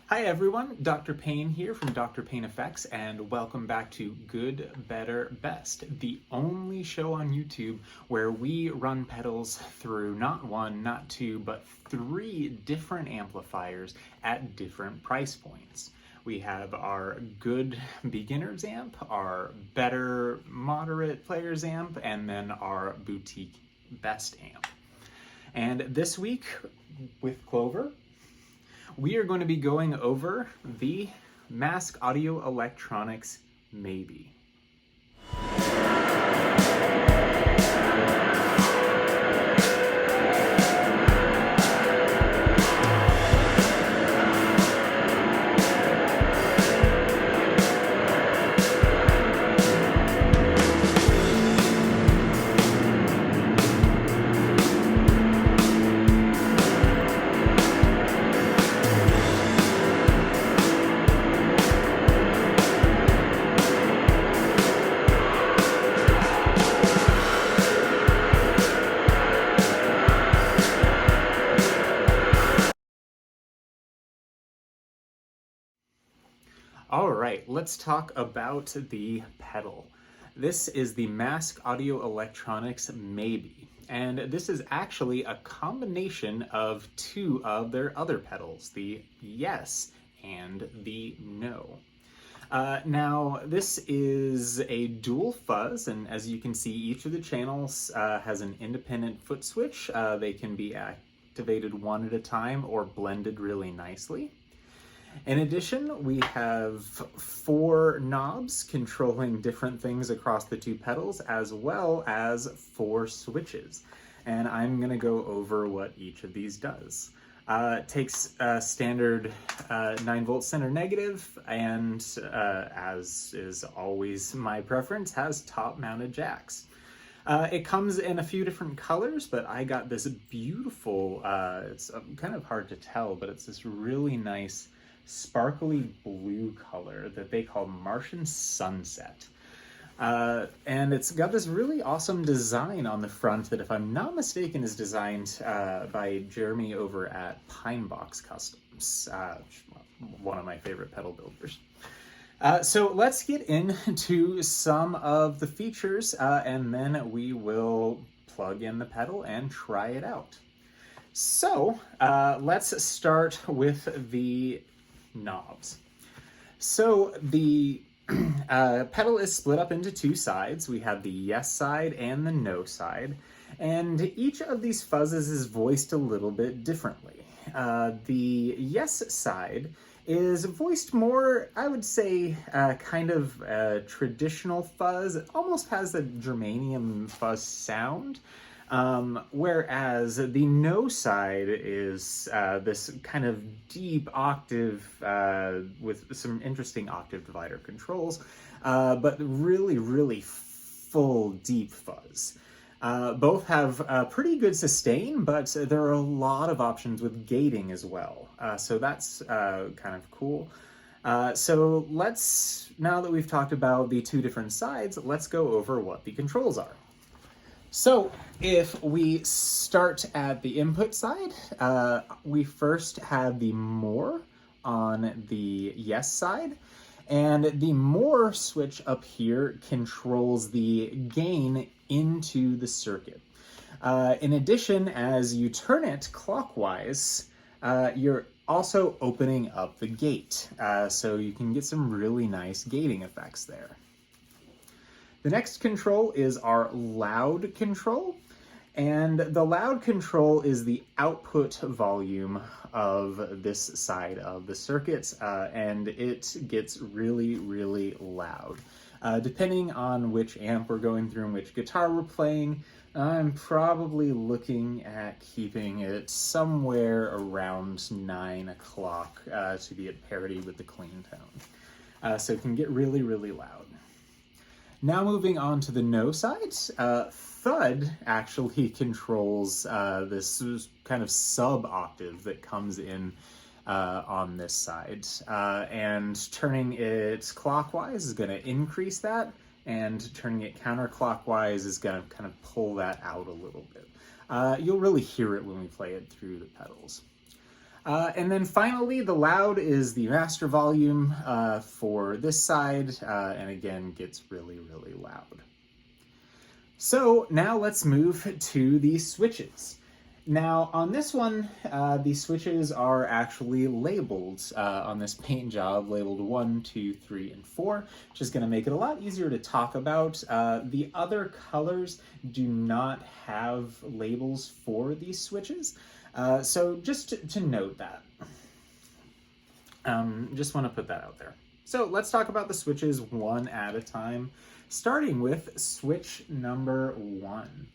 Hi everyone, Dr. Payne here from Dr. Payne Effects, and welcome back to Good, Better, Best, the only show on YouTube where we run pedals through not one, not two, but three different amplifiers at different price points. We have our good beginners amp, our better moderate players amp, and then our boutique best amp. And this week with Clover, we are going to be going over the Mask Audio Electronics MAE. All right, let's talk about the pedal. This is the Mask Audio Electronics MAE, and this is actually a combination of two of their other pedals, the Yes and the No. Now, this is a dual fuzz, and as you can see, each of the channels has an independent foot switch. They can be activated one at a time or blended really nicely. In addition, we have four knobs controlling different things across the two pedals, as well as four switches. And I'm going to go over what each of these does. It takes a standard 9-volt center negative, and as is always my preference, has top-mounted jacks. It comes in a few different colors, but I got this beautiful, it's kind of hard to tell, but it's this really nice sparkly blue color that they call Martian Sunset. And it's got this really awesome design on the front that, if I'm not mistaken, is designed by Jeremy over at Pinebox Customs, one of my favorite pedal builders. So let's get into some of the features, and then we will plug in the pedal and try it out. So let's start with the knobs. So the pedal is split up into two sides. We have the yes side and the no side, and each of these fuzzes is voiced a little bit differently. The yes side is voiced more, I would say, kind of a traditional fuzz. It almost has a germanium fuzz sound. Whereas the no side is this kind of deep octave with some interesting octave divider controls, but really, really full deep fuzz. Both have pretty good sustain, but there are a lot of options with gating as well. So that's kind of cool. So now that we've talked about the two different sides, let's go over what the controls are. So if we start at the input side, we first have the more on the yes side, and the more switch up here controls the gain into the circuit. In addition, as you turn it clockwise, you're also opening up the gate, so you can get some really nice gating effects there. The next control is our loud control, and the loud control is the output volume of this side of the circuit, and it gets really, really loud. Depending on which amp we're going through and which guitar we're playing, I'm probably looking at keeping it somewhere around 9 o'clock to be at parity with the clean tone. So it can get really, really loud. Now moving on to the no side, Thud actually controls this kind of sub-octave that comes in on this side. And turning it clockwise is going to increase that, and turning it counterclockwise is going to kind of pull that out a little bit. You'll really hear it when we play it through the pedals. And then finally, the loud is the master volume for this side, and again, gets really, really loud. So now let's move to the switches. Now on this one, the switches are actually labeled on this paint job, labeled 1, 2, 3, and 4, which is going to make it a lot easier to talk about. The other colors do not have labels for these switches, so just to note that. Just want to put that out there. So let's talk about the switches one at a time, starting with switch number 1.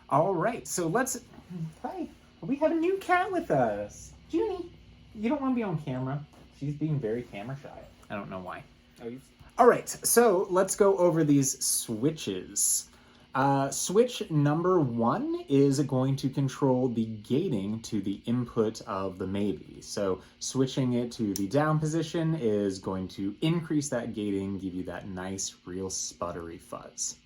All right, so let's, hi, we have a new cat with us. Junie, you don't want to be on camera. She's being very camera shy. I don't know why. All right, so let's go over these switches. Switch number 1 is going to control the gating to the input of the MAE. So switching it to the down position is going to increase that gating, give you that nice, real sputtery fuzz.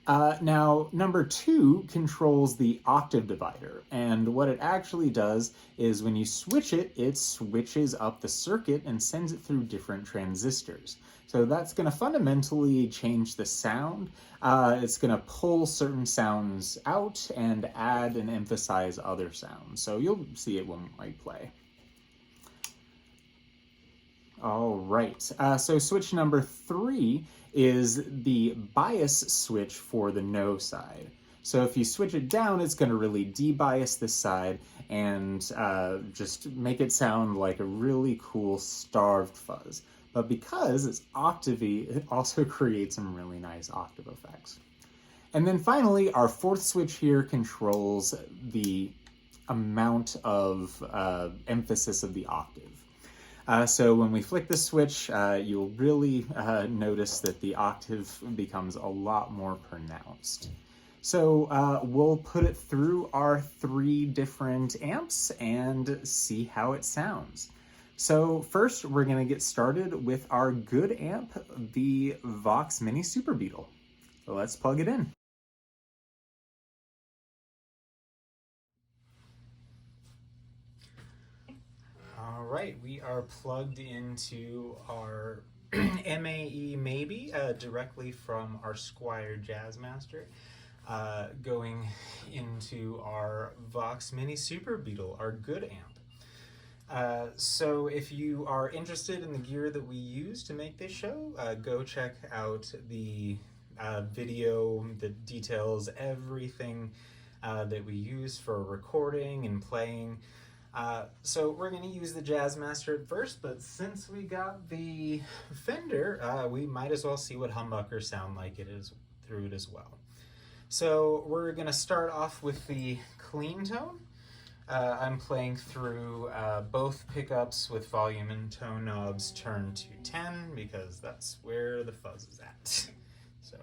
Now, number 2 controls the octave divider, and what it actually does is when you switch it, it switches up the circuit and sends it through different transistors. So that's going to fundamentally change the sound. It's going to pull certain sounds out and add and emphasize other sounds. So you'll see it when I play. All right, so switch number 3 is the bias switch for the no side. So if you switch it down, it's going to really debias this side and just make it sound like a really cool starved fuzz. But because it's octavey, it also creates some really nice octave effects. And then finally, our 4th switch here controls the amount of emphasis of the octave. So when we flick the switch, you'll really notice that the octave becomes a lot more pronounced. So we'll put it through our 3 different amps and see how it sounds. So first, we're going to get started with our good amp, the Vox Mini Super Beetle. So let's plug it in. All right, we are plugged into our MAE maybe directly from our Squier Jazzmaster, going into our Vox Mini Super Beetle, our good amp. So if you are interested in the gear that we use to make this show, go check out the video that details everything that we use for recording and playing. So we're going to use the Jazzmaster at first, but since we got the Fender, we might as well see what humbuckers sound like it is through it as well. So we're going to start off with the clean tone. I'm playing through both pickups with volume and tone knobs turned to 10 because that's where the fuzz is at. So.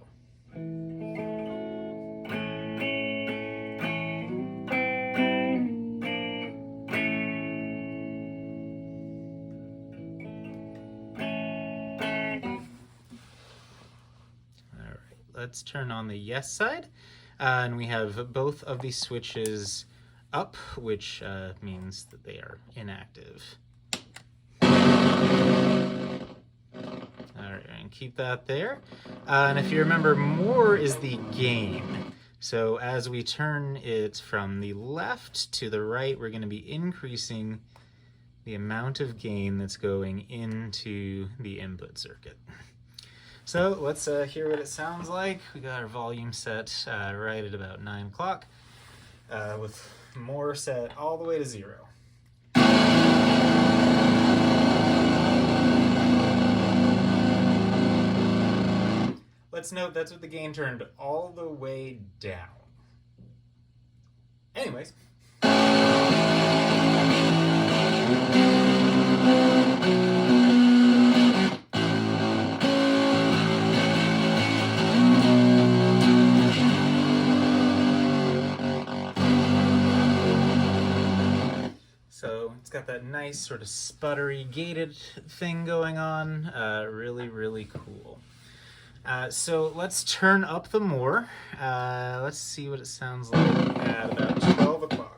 Let's turn on the yes side, and we have both of these switches up, which means that they are inactive. All right, and keep that there. And if you remember, more is the gain. So as we turn it from the left to the right, we're going to be increasing the amount of gain that's going into the input circuit. So let's hear what it sounds like. We got our volume set right at about 9 o'clock with more set all the way to 0. Let's note that's with the gain turned all the way down. Anyways. It's got that nice sort of sputtery gated thing going on. Really, really cool. So let's turn up the more. Let's see what it sounds like at about 12 o'clock.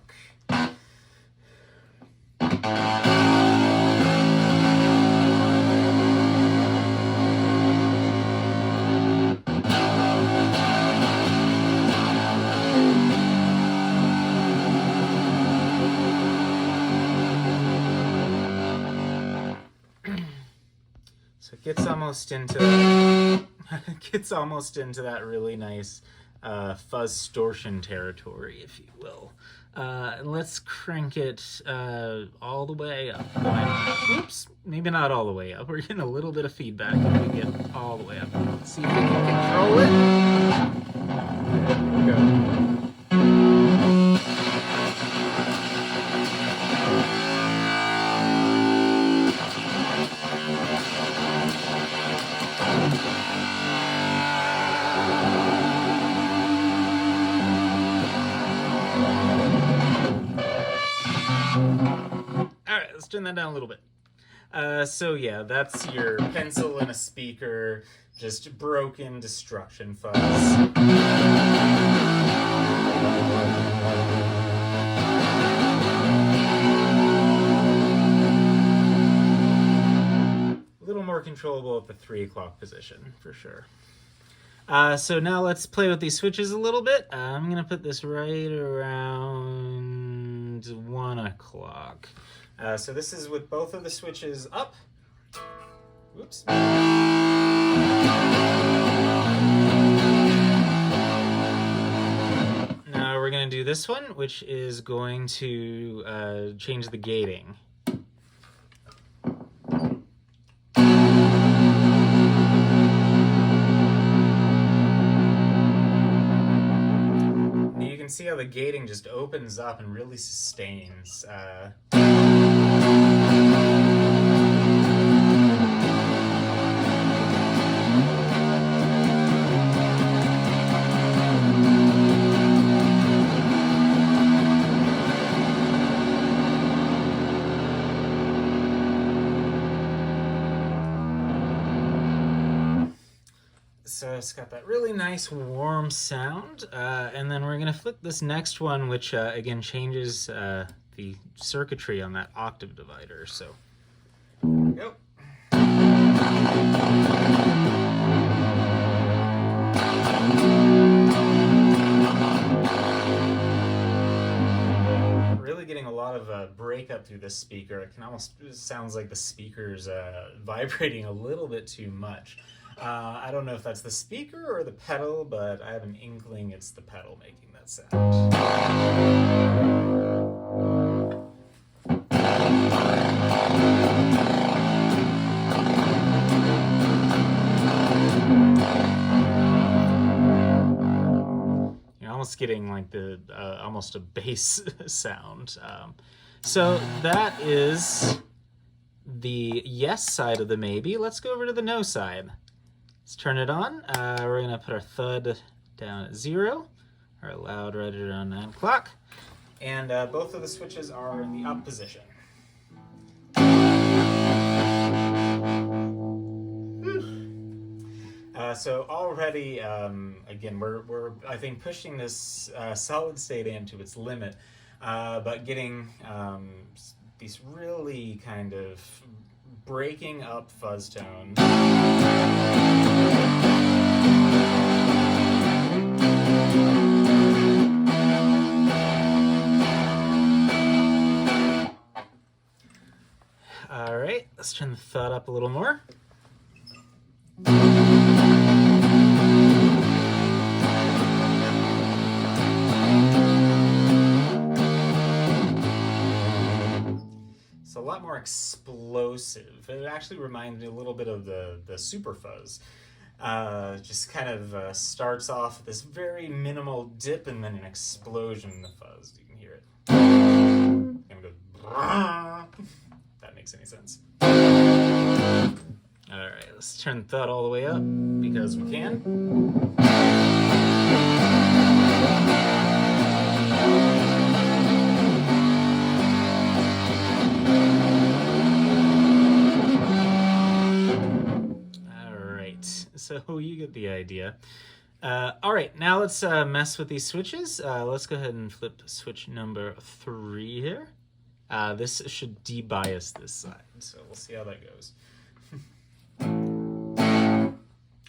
So it gets almost into that really nice fuzz distortion territory, if you will. Let's crank it all the way up. Oops, maybe not all the way up. We're getting a little bit of feedback if we get all the way up. Let's see if we can control it. There we go. Alright, let's turn that down a little bit. So yeah, that's your pencil and a speaker, just broken destruction fuzz. A little more controllable at the 3 o'clock position, for sure. So now let's play with these switches a little bit. I'm going to put this right around 1 o'clock. So this is with both of the switches up. Whoops. Now we're going to do this one, which is going to change the gating. You can see how the gating just opens up and really sustains. So it's got that really nice warm sound, and then we're going to flip this next one, which again changes the circuitry on that octave divider. So here we go. Really getting a lot of breakup through this speaker. It sounds like the speaker's vibrating a little bit too much. I don't know if that's the speaker or the pedal, but I have an inkling it's the pedal making that sound. You're almost getting like the almost a bass sound. So that is the yes side of the maybe. Let's go over to the no side. Let's turn it on. We're going to put our thud down at 0, our loud right around 9 o'clock, and both of the switches are in the up position. So already, again, we're I think pushing this solid state into its limit, but getting these really kind of breaking up fuzz tones. All right, let's turn the thud up a little more. It's a lot more explosive. It actually reminded me a little bit of the super fuzz. Just kind of starts off with this very minimal dip and then an explosion in the fuzz. You can hear it. It's gonna go. If that makes any sense. All right, let's turn the thud all the way up because we can. So so you get the idea. All right, now let's mess with these switches. Let's go ahead and flip switch number 3 here. This should debias this side, so we'll see how that goes.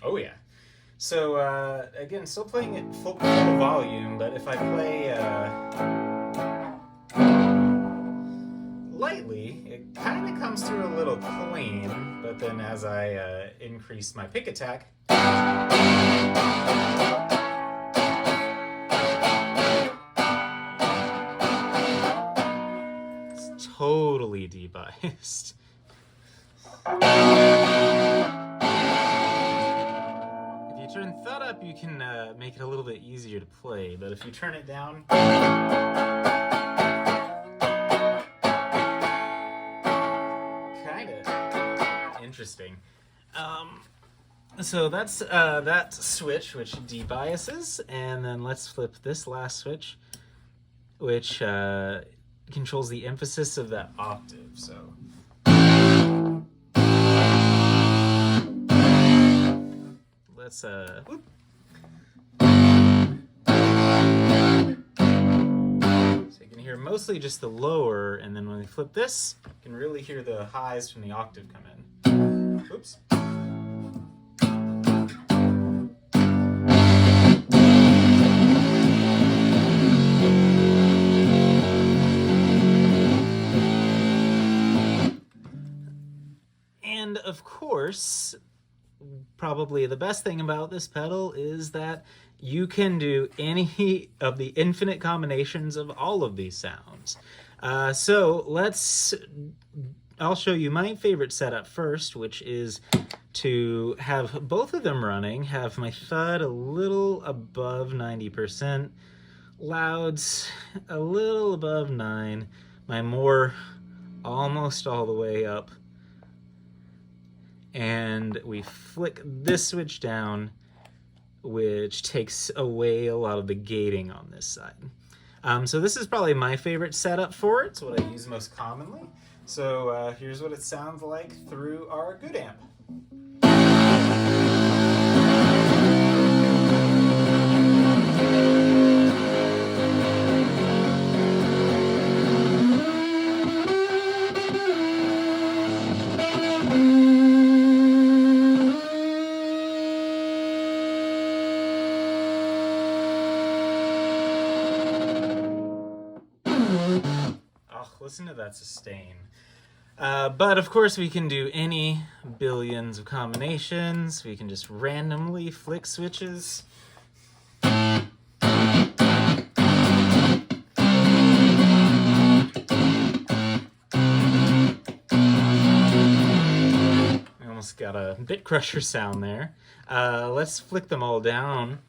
Oh yeah. So again, still playing at full volume, but if I play lightly, it kind of comes through a little clean, but then as I increase my pick attack, it's totally debiased. If you turn thud up, you can make it a little bit easier to play, but if you turn it down, kind of interesting. So that's that switch, which debiases, and then let's flip this last switch, which controls the emphasis of that octave. So let's whoop. So you can hear mostly just the lower, and then when we flip this, you can really hear the highs from the octave come in. Oops. And of course, probably the best thing about this pedal is that you can do any of the infinite combinations of all of these sounds. So I'll show you my favorite setup first, which is to have both of them running, have my thud a little above 90%, louds a little above 9, my more almost all the way up, and we flick this switch down, which takes away a lot of the gating on this side. So this is probably my favorite setup for it. It's what I use most commonly. So here's what it sounds like through our good amp. Listen to that sustain. But of course we can do any billions of combinations. We can just randomly flick switches. We almost got a bit crusher sound there. Let's flick them all down.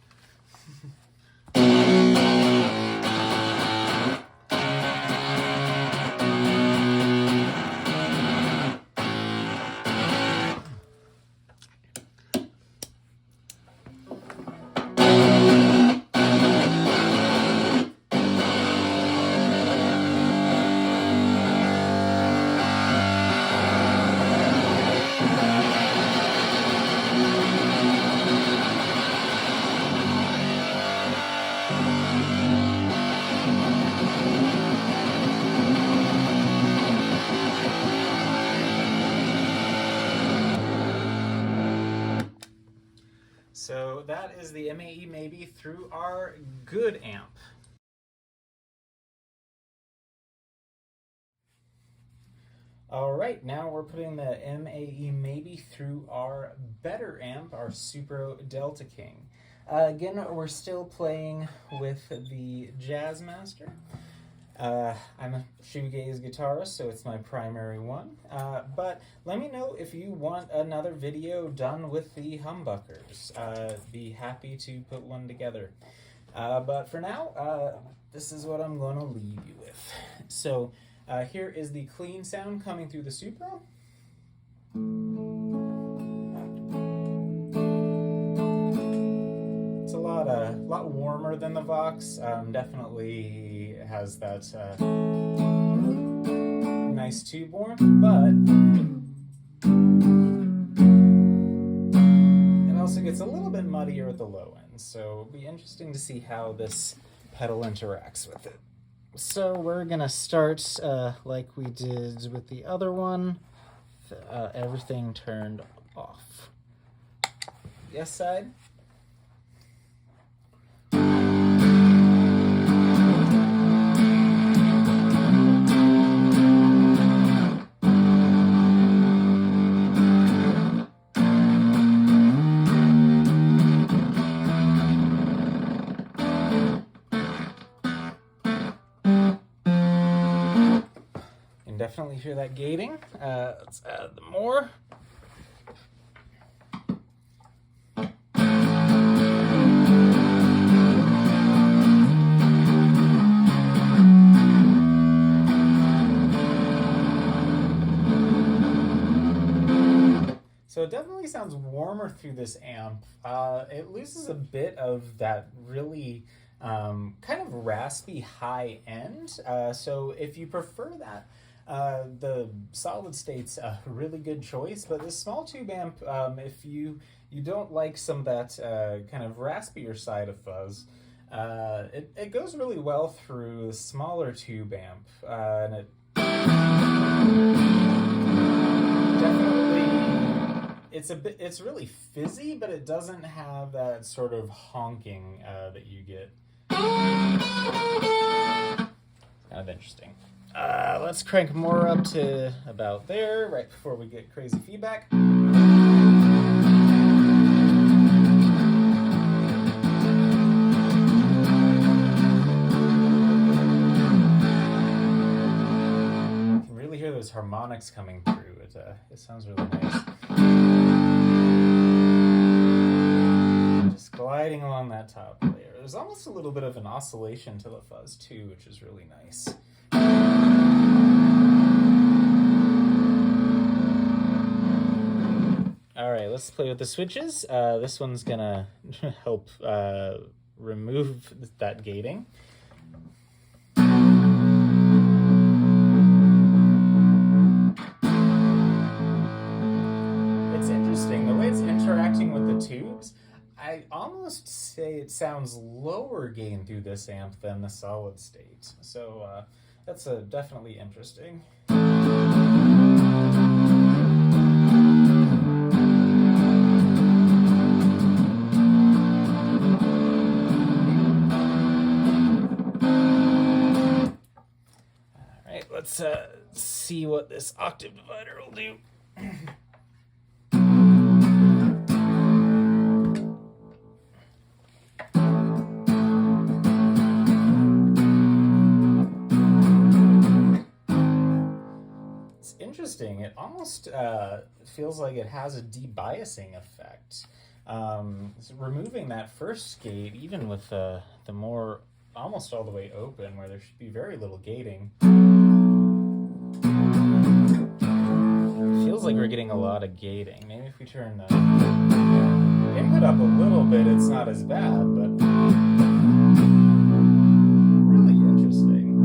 So that is the MAE maybe through our good amp. All right, now we're putting the MAE maybe through our better amp, our Supro Delta King. Again, we're still playing with the Jazzmaster. I'm a shoegaze guitarist, so it's my primary one. But let me know if you want another video done with the humbuckers. Be happy to put one together. But for now, this is what I'm going to leave you with. So here is the clean sound coming through the Supro. It's a lot warmer than the Vox. Definitely has that nice tube horn, but it also gets a bit muddier at the low end, so it'll be interesting to see how this pedal interacts with it. So we're gonna start like we did with the other one, everything turned off. Yes side. Definitely hear that gating. Let's add more. So it definitely sounds warmer through this amp. It loses a bit of that really kind of raspy high end. So if you prefer that, the solid state's a really good choice, but this small tube amp, if you don't like some of that kind of raspier side of fuzz, it goes really well through the smaller tube amp, and it definitely, it's really fizzy, but it doesn't have that sort of honking that you get. Kind of interesting. Let's crank more up to about there, right before we get crazy feedback. You can really hear those harmonics coming through. It sounds really nice. Just gliding along that top layer. There's almost a little bit of an oscillation to the fuzz too, which is really nice. All right, let's play with the switches. This one's gonna help remove that gating. It's interesting, the way it's interacting with the tubes, I almost say it sounds lower gain through this amp than the solid state. So that's definitely interesting. Let's see what this octave divider will do. It's interesting. It almost feels like it has a debiasing effect. So removing that first gate, even with the more almost all the way open, where there should be very little gating. Feels like we're getting a lot of gating. Maybe if we turn the input up a little bit, it's not as bad, but really interesting.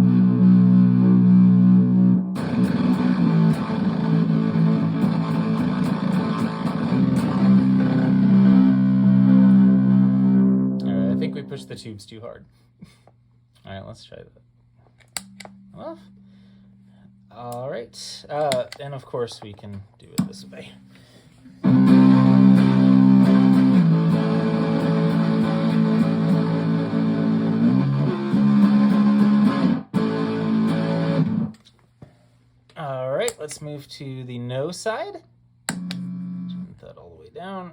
All right, I think we pushed the tubes too hard. All right, let's try that. Well, all right, and of course we can do it this way. All right, let's move to the no side. Turn that all the way down.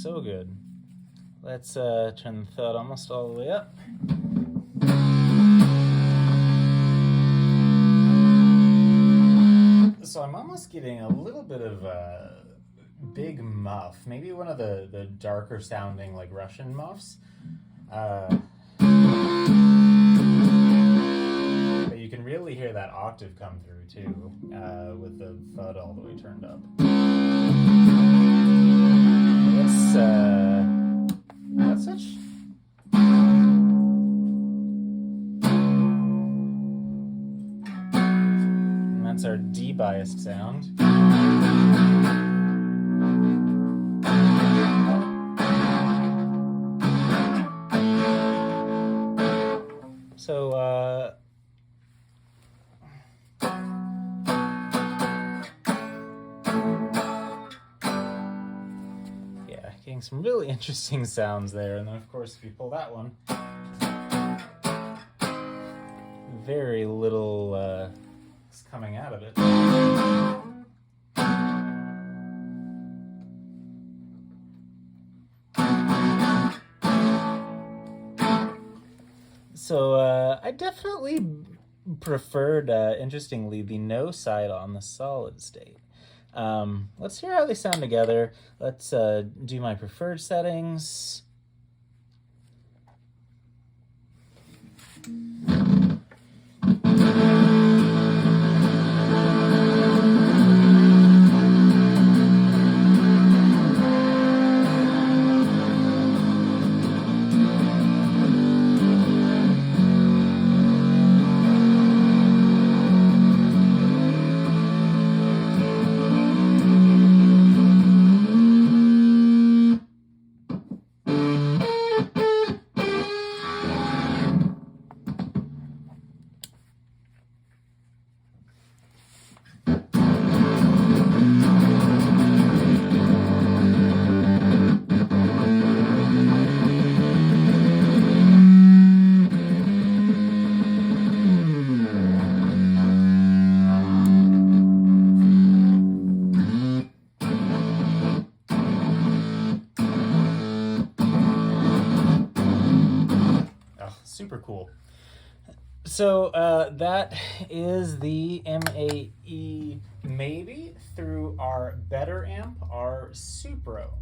So good. Let's turn the thud almost all the way up. So I'm almost getting a little bit of a big muff, maybe one of the darker sounding like Russian muffs. But you can really hear that octave come through too, with the FUD all the way turned up. That's such. And that's our D-biased sound. So, yeah, getting some really interesting sounds there. And then, of course, if you pull that one, very little is coming out of it. So I definitely preferred, interestingly, the no side on the solid state. Let's hear how they sound together. Let's do my preferred settings. Super cool. So that is the MAE maybe through our better amp, our Supro.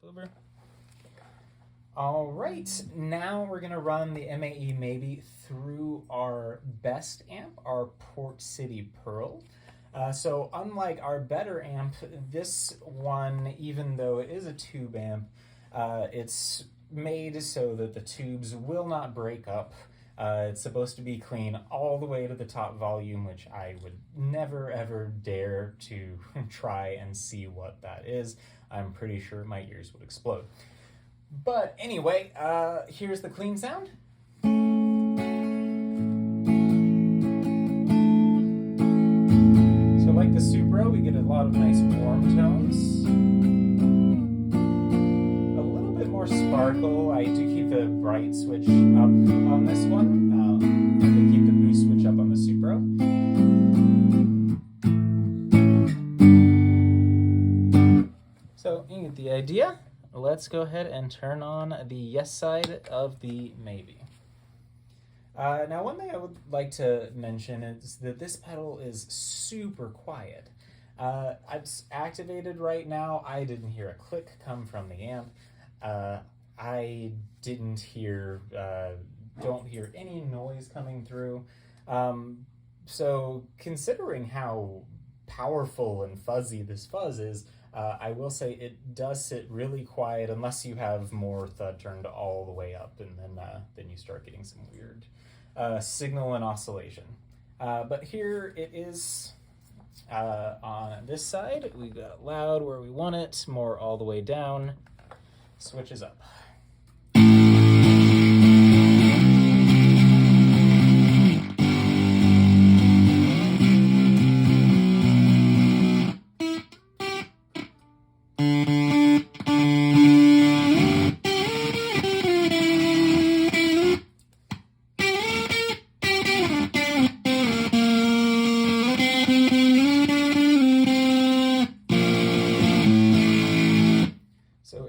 Over. All right, now we're gonna run the MAE maybe through our best amp, our Port City Pearl. So unlike our better amp, this one, even though it is a tube amp, it's made so that the tubes will not break up. It's supposed to be clean all the way to the top volume, which I would never ever dare to try and see what that is. I'm pretty sure my ears would explode. But anyway, here's the clean sound. So like the Supro, we get a lot of nice warm tones. A little bit more sparkle. I do keep the bright switch up on this one. And I keep the boost switch up on the Supro. So you get the idea. Let's go ahead and turn on the yes side of the maybe. Now, one thing I would like to mention is that this pedal is super quiet. It's activated right now. I didn't hear a click come from the amp. I didn't hear, don't hear any noise coming through. So considering how powerful and fuzzy this fuzz is, I will say it does sit really quiet unless you have more thud turned all the way up, and then you start getting some weird signal and oscillation. But here it is on this side. We've got loud where we want it, more all the way down, switches up.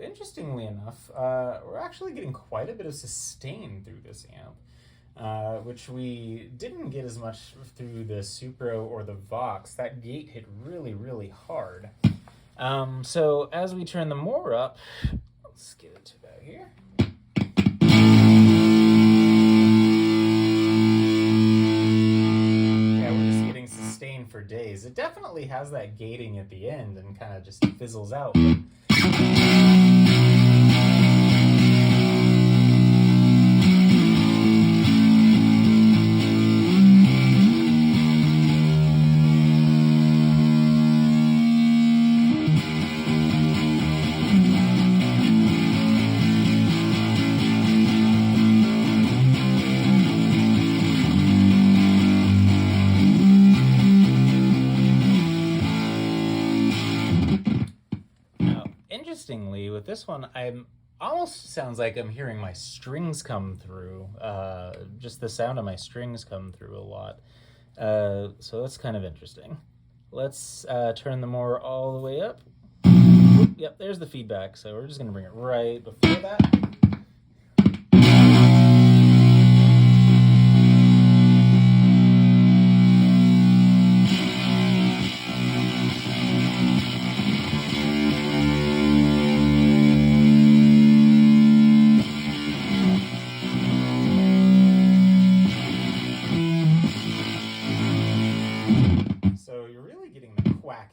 Interestingly enough, we're actually getting quite a bit of sustain through this amp. which we didn't get as much through the Supro or the Vox. That gate hit really, really hard. So as we turn the more up, let's get it to about here. Yeah, we're just getting sustained for days. It definitely has that gating at the end and kind of just fizzles out. Interestingly, with this one, I'm almost sounds like I'm hearing my strings come through. Just the sound of my strings come through a lot. So that's kind of interesting. Let's turn the more all the way up. Yep, there's the feedback. So we're just going to bring it right before that.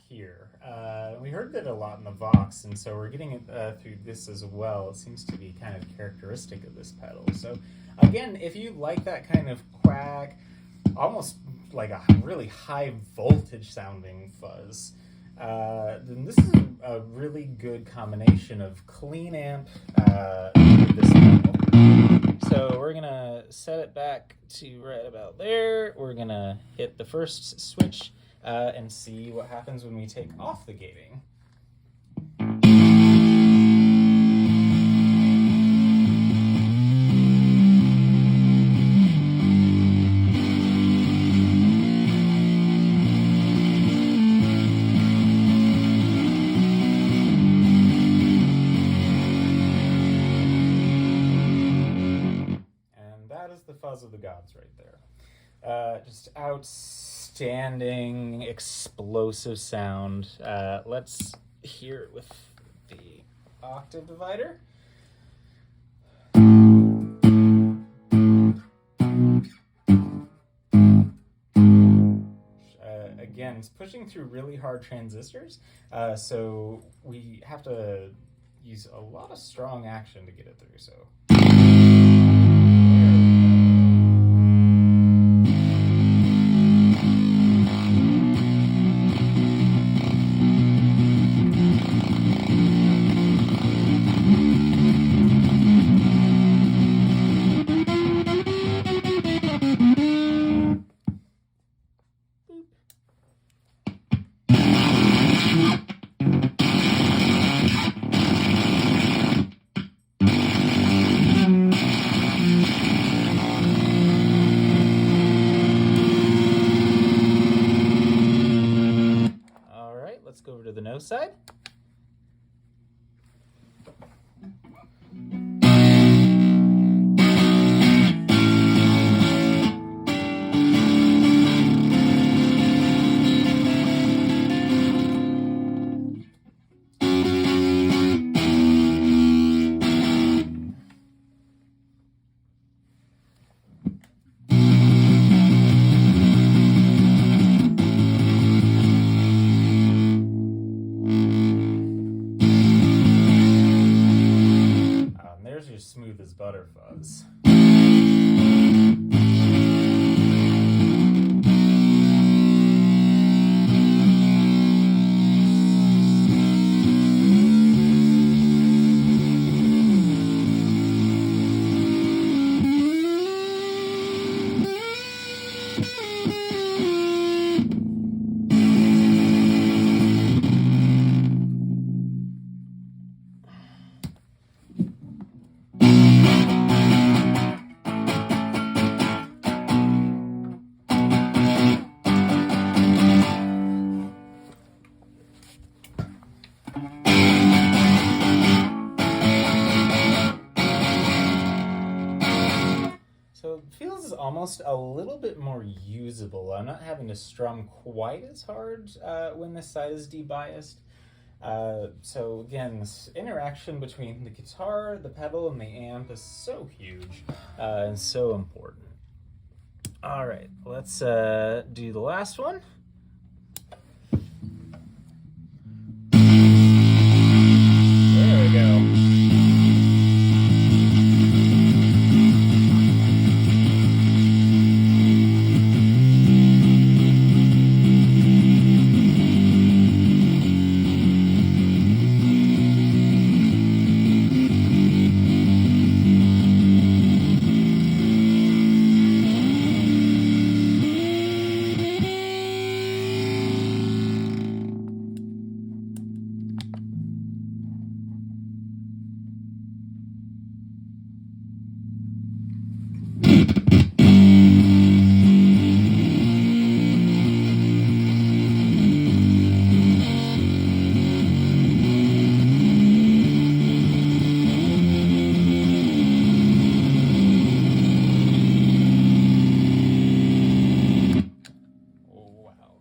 Here. We heard that a lot in the Vox, and so we're getting it through this as well. It seems to be kind of characteristic of this pedal. So again, if you like that kind of quack, almost like a really high voltage sounding fuzz, then this is a really good combination of clean amp with this pedal. So we're gonna set it back to right about there. We're gonna hit the first switch and see what happens when we take off the gating. And that is the fuzz of the gods right there. Just outstanding, explosive sound. Let's hear it with the octave divider. Again, it's pushing through really hard transistors, so we have to use a lot of strong action to get it through. So. Let's go over to the no side. Smooth as butter fuzz. almost a little bit more usable. I'm not having to strum quite as hard when this side is debiased. So again, this interaction between the guitar, the pedal, and the amp is so huge and so important. All right, let's do the last one. There we go.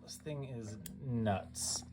This thing is nuts.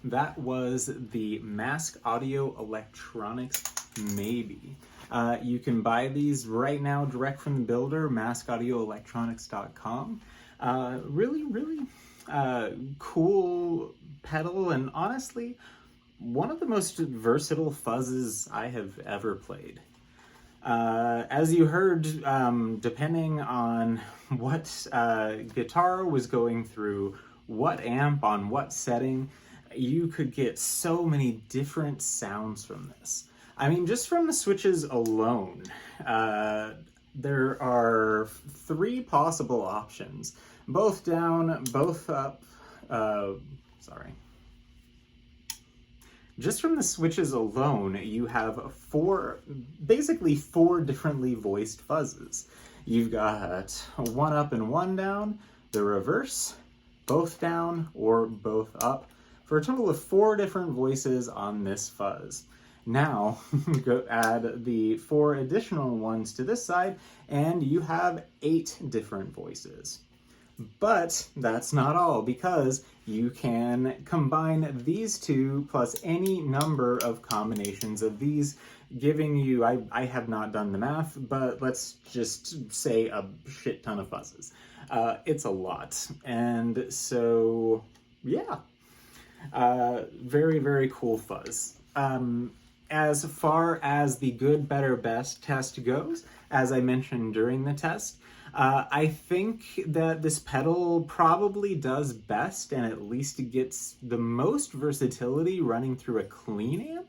That was the Mask Audio Electronics MAE. You can buy these right now direct from the builder, maskaudioelectronics.com. Really cool pedal, and honestly, one of the most versatile fuzzes I have ever played. As you heard, depending on what guitar was going through, what amp on what setting, you could get so many different sounds from this. I mean, just from the switches alone, there are 3 possible options. Both down, both up, Just from the switches alone, you have basically four differently voiced fuzzes. You've got 1 up and 1 down, the reverse, both down, or both up, for a total of 4 different voices on this fuzz. Now, go add the 4 additional ones to this side, and you have 8 different voices. But that's not all, because you can combine these 2 plus any number of combinations of these, giving you, I have not done the math, but let's just say a shit ton of fuzzes. It's a lot. And so, yeah. Very, very cool fuzz. As far as the good, better, best test goes, as I mentioned during the test, I think that this pedal probably does best and at least gets the most versatility running through a clean amp.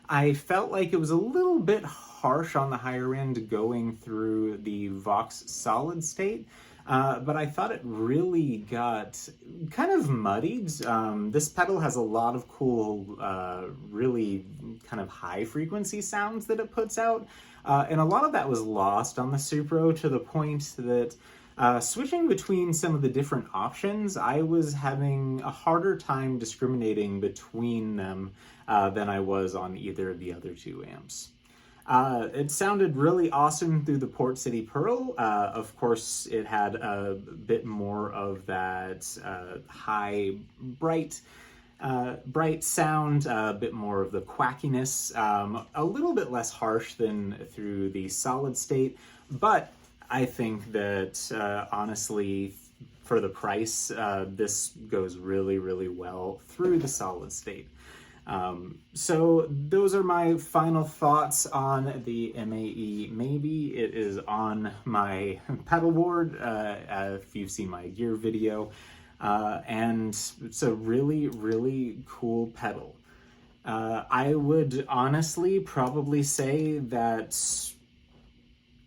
I felt like it was a little bit harsh on the higher end going through the Vox solid state. But I thought it really got kind of muddied. This pedal has a lot of cool, really kind of high frequency sounds that it puts out. And a lot of that was lost on the Supro, to the point that switching between some of the different options, I was having a harder time discriminating between them than I was on either of the other 2 amps. It sounded really awesome through the Port City Pearl. Of course, it had a bit more of that high, bright sound, a bit more of the quackiness, a little bit less harsh than through the solid state. But I think that, honestly, for the price, this goes really, really well through the solid state. So those are my final thoughts on the MAE MAE. It is on my pedal board, if you've seen my gear video, and it's a really, really cool pedal. I would honestly probably say that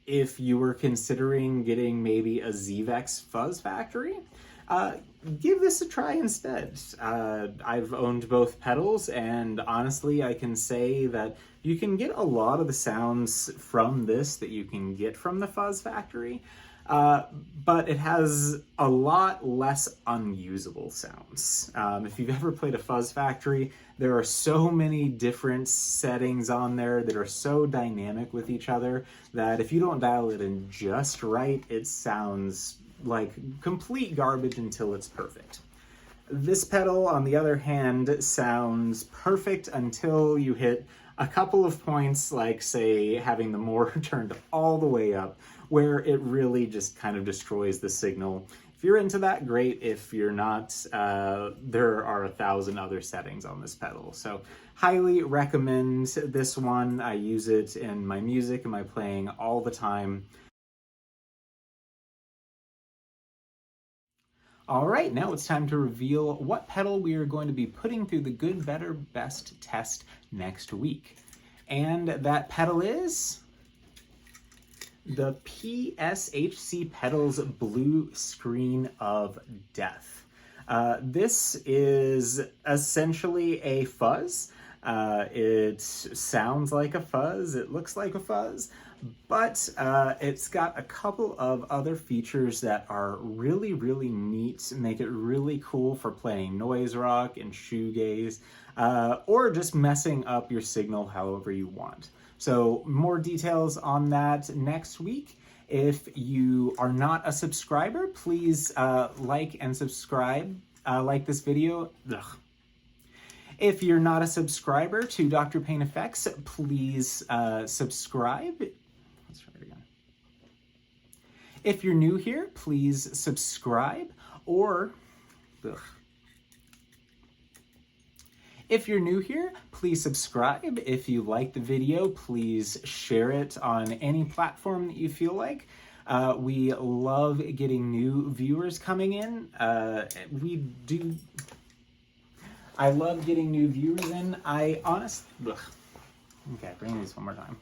if you were considering getting maybe a ZVEX Fuzz Factory, give this a try instead. I've owned both pedals, and honestly, I can say that you can get a lot of the sounds from this that you can get from the Fuzz Factory, but it has a lot less unusable sounds. If you've ever played a Fuzz Factory, there are so many different settings on there that are so dynamic with each other that if you don't dial it in just right, it sounds like complete garbage until it's perfect. This pedal, on the other hand, sounds perfect until you hit a couple of points, like, say, having the motor turned all the way up, where it really just kind of destroys the signal. If you're into that, great. If you're not, there are 1,000 other settings on this pedal. So highly recommend this one. I use it in my music and my playing all the time. All right, now it's time to reveal what pedal we are going to be putting through the good, better, best test next week. And that pedal is the PSHC Pedals Blue Screen of Death. This is essentially a fuzz. It sounds like a fuzz, it looks like a fuzz, but it's got a couple of other features that are really, really neat, make it really cool for playing noise rock and shoegaze, or just messing up your signal however you want. So more details on that next week. If you are not a subscriber, please like and subscribe, like this video. Ugh. If you're not a subscriber to Dr. Pain Effects, please subscribe. Let's try it again. If you're new here, please subscribe, or if you're new here, please subscribe. If you like the video, please share it on any platform that you feel like. We love getting new viewers coming in. I love getting new viewers in. Okay, bring these one more time.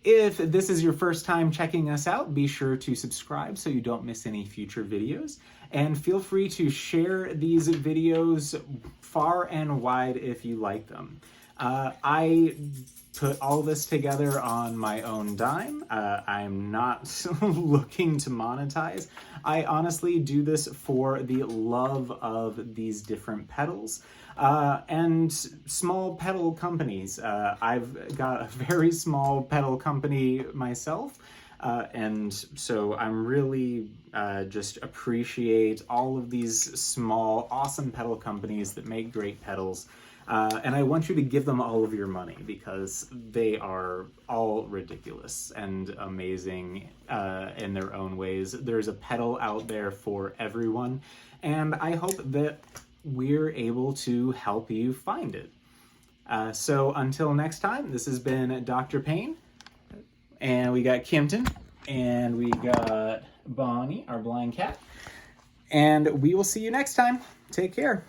If this is your first time checking us out, be sure to subscribe so you don't miss any future videos. And feel free to share these videos far and wide if you like them. I put all this together on my own dime. I'm not looking to monetize. I honestly do this for the love of these different pedals and small pedal companies. I've got a very small pedal company myself, and so I'm really just appreciate all of these small, awesome pedal companies that make great pedals. And I want you to give them all of your money because they are all ridiculous and amazing in their own ways. There's a pedal out there for everyone, and I hope that we're able to help you find it. So until next time, this has been Dr. Pain, and we got Kimpton, and we got Bonnie, our blind cat, and we will see you next time. Take care.